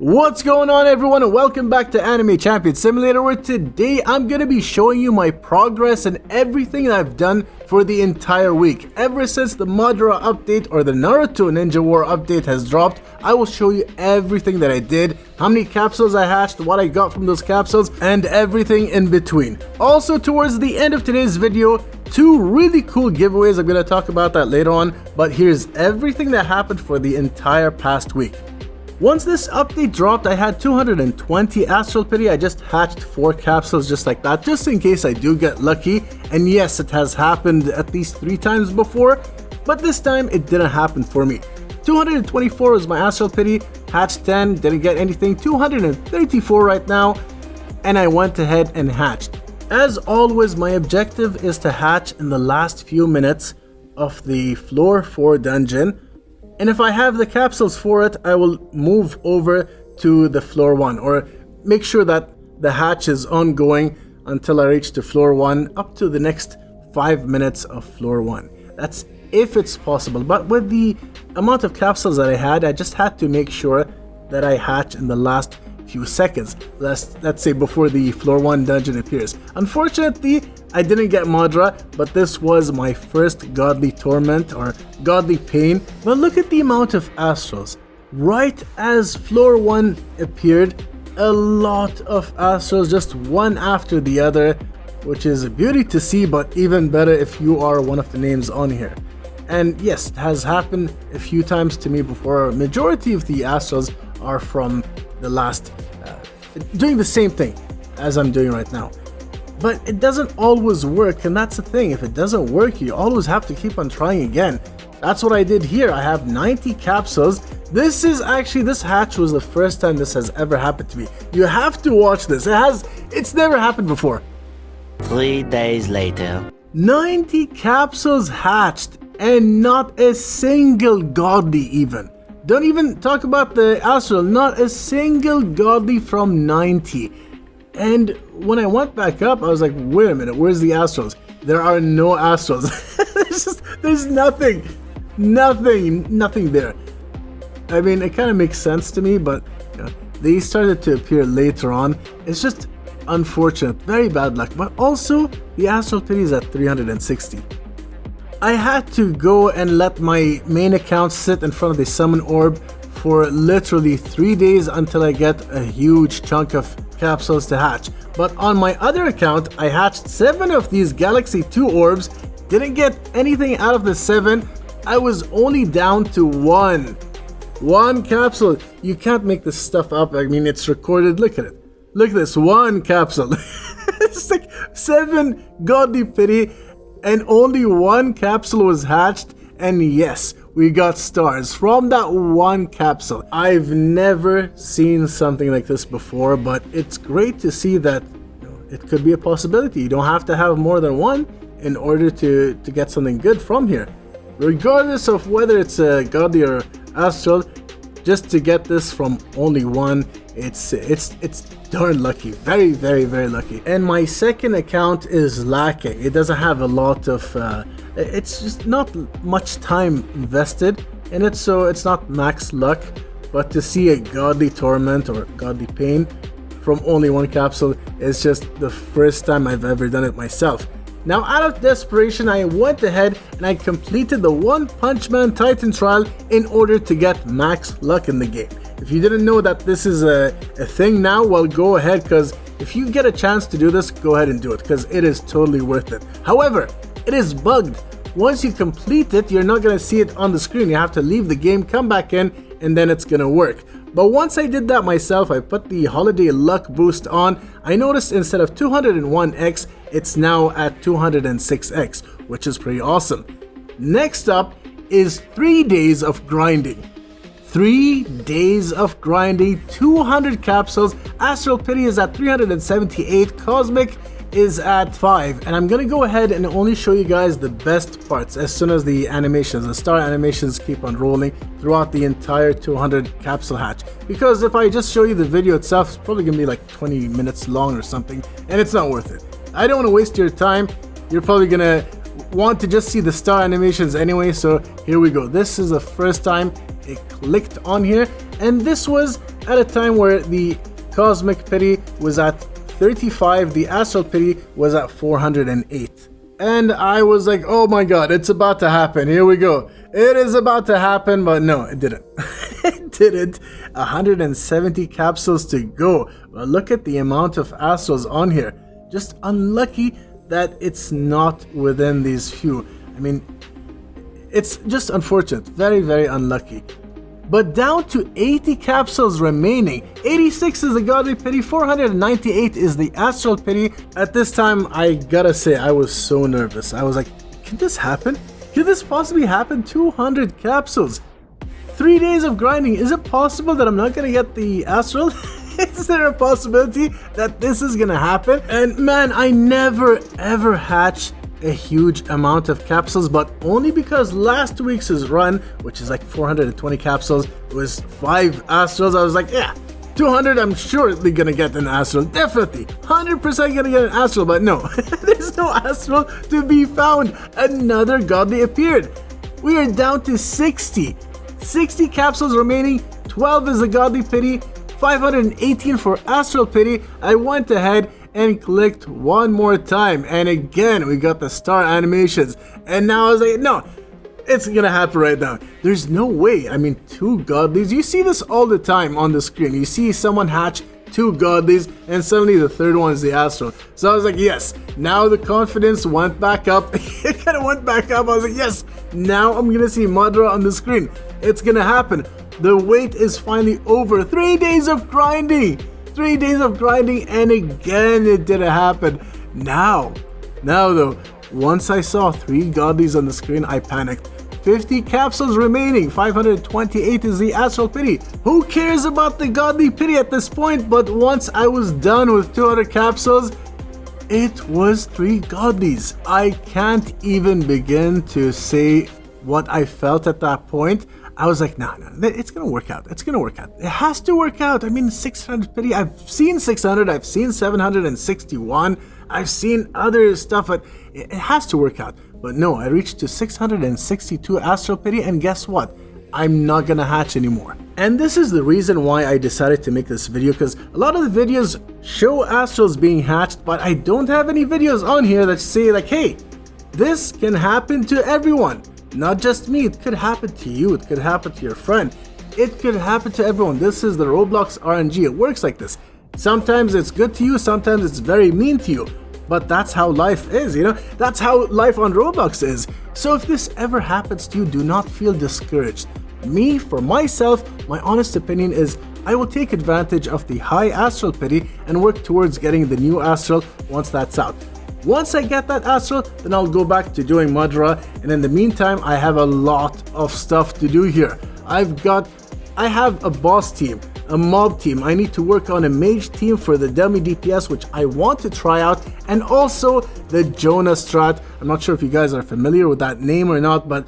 What's going on, everyone, and welcome back to Anime Champion Simulator, where today I'm going to be showing you my progress and everything that I've done for the entire week. Ever since the Madara update or the Naruto Ninja War update has dropped, I will show you everything that I did, how many capsules I hatched, what I got from those capsules, and everything in between. Also, towards the end of today's video, two really cool giveaways. I'm going to talk about that later on, but here's everything that happened for the entire past week. Once this update dropped, I had 220 Astral Pity. I just hatched 4 capsules just like that, just in case I do get lucky. And yes, it has happened at least 3 times before, but this time it didn't happen for me. 224 was my Astral Pity, hatched 10, didn't get anything. 234 right now, and I went ahead and hatched. As always, my objective is to hatch in the last few minutes of the floor 4 dungeon. And if I have the capsules for it, I will move over to the floor 1, or make sure that the hatch is ongoing until I reach to floor 1 up to the next 5 minutes of floor 1. That's if it's possible, but with the amount of capsules that I had, I just had to make sure that I hatch in the last few seconds, let's say before the floor 1 dungeon appears. Unfortunately, I didn't get Madara, but this was my first godly torment or godly pain. But look at the amount of astrals. Right as floor 1 appeared, a lot of astrals, just one after the other, which is a beauty to see, but even better if you are one of the names on here. And yes, it has happened a few times to me before. Majority of the astrals are from the last, doing the same thing as I'm doing right now. But it doesn't always work, and that's the thing. If it doesn't work, you always have to keep on trying again. That's what I did here. I have 90 capsules. This hatch was the first time this has ever happened to me. You have to watch this. It's never happened before. 3 days later. 90 capsules hatched, and not a single godly even. Don't even talk about the Astral, not a single godly from 90. And when I went back up, I was like, wait a minute, where's the Astrals? There are no Astrals. there's nothing there. I mean, it kind of makes sense to me, but you know, they started to appear later on. It's just unfortunate, very bad luck. But also, the Astral Pity is at 360. I had to go and let my main account sit in front of the summon orb for literally 3 days until I get a huge chunk of capsules to hatch. But on my other account, I hatched 7 of these Galaxy 2 orbs, didn't get anything out of the 7. I was only down to one capsule. You can't make this stuff up. I mean, it's recorded. Look at it. Look at this, 1 capsule. It's like 7 godly pity, and only 1 capsule was hatched. And yes, we got stars from that 1 capsule. I've never seen something like this before, but it's great to see that it could be a possibility. You don't have to have more than 1 in order to get something good from here. Regardless of whether it's a godly or astral, just to get this from only 1, it's darn lucky. Very, very, very lucky. And my second account is lacking. It doesn't have a lot of it's just not much time invested in it, so it's not max luck. But to see a godly torment or godly pain from only 1 capsule is just the first time I've ever done it myself. Now, out of desperation, I went ahead and I completed the One Punch Man Titan trial in order to get max luck in the game. If you didn't know that this is a thing now, well, go ahead, because if you get a chance to do this, go ahead and do it, because it is totally worth it. However, it is bugged. Once you complete it, you're not going to see it on the screen. You have to leave the game, come back in, and then it's going to work. But once I did that myself, I put the holiday luck boost on. I noticed instead of 201x, it's now at 206x, which is pretty awesome. Next up is 3 days of grinding. 3 days of grinding, 200 capsules. Astral Pity is at 378, Cosmic is at 5, and I'm gonna go ahead and only show you guys the best parts as soon as the animations, the star animations, keep on rolling throughout the entire 200 capsule hatch. Because if I just show you the video itself, it's probably gonna be like 20 minutes long or something, and it's not worth it. I don't want to waste your time. You're probably gonna want to just see the star animations anyway, so here we go. This is the first time it clicked on here, And this was at a time where the Cosmic Pity was at 35, the Astral Pity was at 408. And I was like, oh my god, it's about to happen. Here we go. It is about to happen, but no, it didn't. It didn't. 170 capsules to go. But look at the amount of Astrals on here. Just unlucky that it's not within these few. I mean, it's just unfortunate. Very, very unlucky. But down to 80 capsules remaining. 86 is the Godly Pity, 498 is the Astral Pity. At this time, I gotta say, I was so nervous. I was like, can this happen? Could this possibly happen? 200 capsules. 3 days of grinding. Is it possible that I'm not gonna get the Astral? Is there a possibility that this is gonna happen? And man, I never ever hatched a huge amount of capsules, but only because last week's run, which is like 420 capsules, was 5 Astrals. I was like, yeah, 200, I'm surely gonna get an Astral. Definitely, 100% gonna get an Astral, but no, there's no Astral to be found. Another Godly appeared. We are down to 60 capsules remaining. 12 is the Godly Pity, 518 for Astral Pity. I went ahead and clicked one more time, and again we got the star animations, and now I was like, no, it's gonna happen right now. There's no way. I mean, 2 Godlies, you see this all the time on the screen. You see someone hatch 2 Godlies and suddenly the third one is the Astral. So I was like, yes, now the confidence went back up. It kind of went back up. I was like, yes, now I'm gonna see Madara on the screen. It's gonna happen. The wait is finally over. 3 days of grinding. 3 days of grinding, and again it didn't happen. Now though, once I saw 3 Godlies on the screen, I panicked. 50 capsules remaining, 528 is the Astral Pity. Who cares about the Godly Pity at this point? But once I was done with 200 capsules, it was 3 Godlies. I can't even begin to say what I felt at that point. I was like, no, it's gonna work out. It's gonna work out. It has to work out. I mean, 600 pity. I've seen 600. I've seen 761. I've seen other stuff, but it has to work out. But no, I reached to 662 Astral Pity, and guess what? I'm not gonna hatch anymore. And this is the reason why I decided to make this video, because a lot of the videos show Astrals being hatched, but I don't have any videos on here that say like, hey, this can happen to everyone. Not just me, it could happen to you, it could happen to your friend, it could happen to everyone. This is the Roblox RNG, it works like this. Sometimes it's good to you, sometimes it's very mean to you, but that's how life is, you know? That's how life on Roblox is. So if this ever happens to you, do not feel discouraged. Me, for myself, my honest opinion is I will take advantage of the high Astral Pity and work towards getting the new Astral once that's out. Once I get that Astral, then I'll go back to doing Madara, and in the meantime, I have a lot of stuff to do here. I have a boss team, a mob team. I need to work on a mage team for the dummy DPS, which I want to try out, and also the Jonah strat. I'm not sure if you guys are familiar with that name or not, but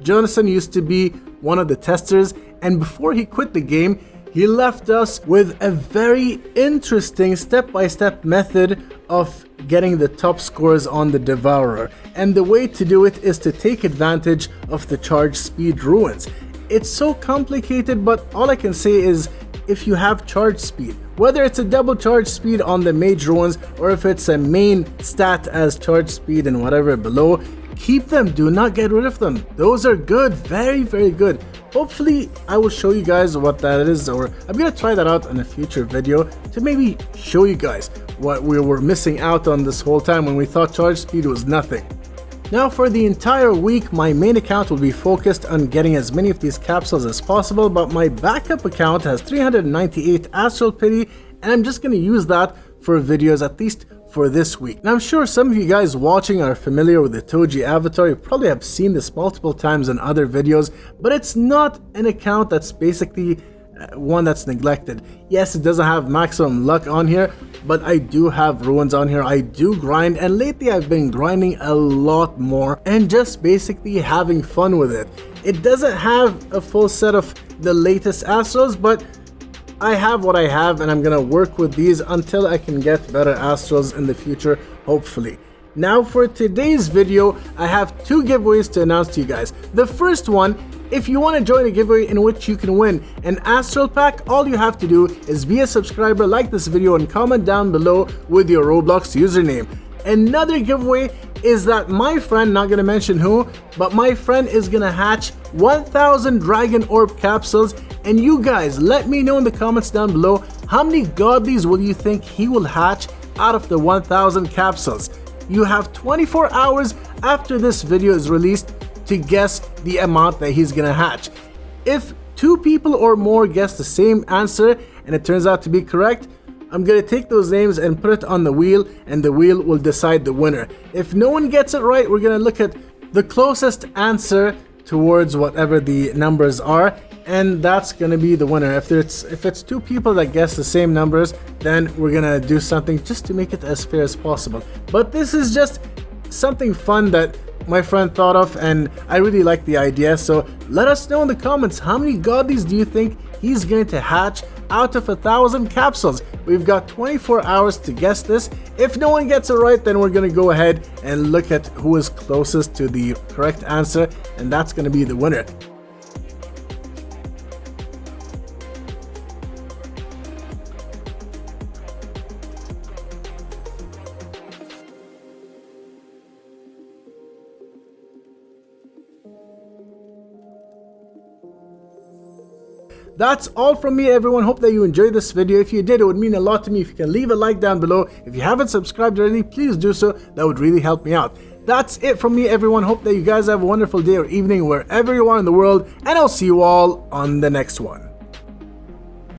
Jonathan used to be one of the testers, and before he quit the game, he left us with a very interesting step-by-step method of getting the top scores on the Devourer. And the way to do it is to take advantage of the charge speed ruins. It's so complicated, but all I can say is if you have charge speed, whether it's a double charge speed on the mage ruins or if it's a main stat as charge speed and whatever below, keep them, do not get rid of them. Those are good, very, very good. Hopefully I will show you guys what that is, or I'm gonna try that out in a future video to maybe show you guys what we were missing out on this whole time when we thought charge speed was nothing. Now for the entire week, my main account will be focused on getting as many of these capsules as possible, but my backup account has 398 Astral Pity, and I'm just gonna use that for videos, at least for this week. Now I'm sure some of you guys watching are familiar with the Dayjeee avatar. You probably have seen this multiple times in other videos, but it's not an account that's basically one that's neglected. Yes, it doesn't have maximum luck on here, but I do have ruins on here. I do grind, and lately I've been grinding a lot more and just basically having fun with it. It doesn't have a full set of the latest Astrals, but I have what I have, and I'm gonna work with these until I can get better Astrals in the future, hopefully. Now for today's video, I have 2 giveaways to announce to you guys. The first one If you want to join a giveaway in which you can win an Astral Pack, all you have to do is be a subscriber, like this video, and comment down below with your Roblox username. Another giveaway is that my friend, not gonna mention who, but my friend is gonna hatch 1000 Dragon Orb capsules, and you guys let me know in the comments down below how many godlies will you think he will hatch out of the 1000 capsules. You have 24 hours after this video is released to guess the amount that he's gonna hatch. If 2 people or more guess the same answer and it turns out to be correct, I'm gonna take those names and put it on the wheel, and the wheel will decide the winner. If no one gets it right, we're gonna look at the closest answer towards whatever the numbers are, and that's gonna be the winner. If it's 2 people that guess the same numbers, then we're gonna do something just to make it as fair as possible. But this is just something fun that my friend thought of, and I really like the idea. So let us know in the comments, how many godlies do you think he's going to hatch out of 1000 capsules? We've got 24 hours to guess this. If no one gets it right, then we're gonna go ahead and look at who is closest to the correct answer, and that's gonna be the winner. That's all from me, everyone. Hope that you enjoyed this video. If you did, it would mean a lot to me if you can leave a like down below. If you haven't subscribed already, please do so. That would really help me out. That's it from me, everyone. Hope that you guys have a wonderful day or evening wherever you are in the world, and I'll see you all on the next one.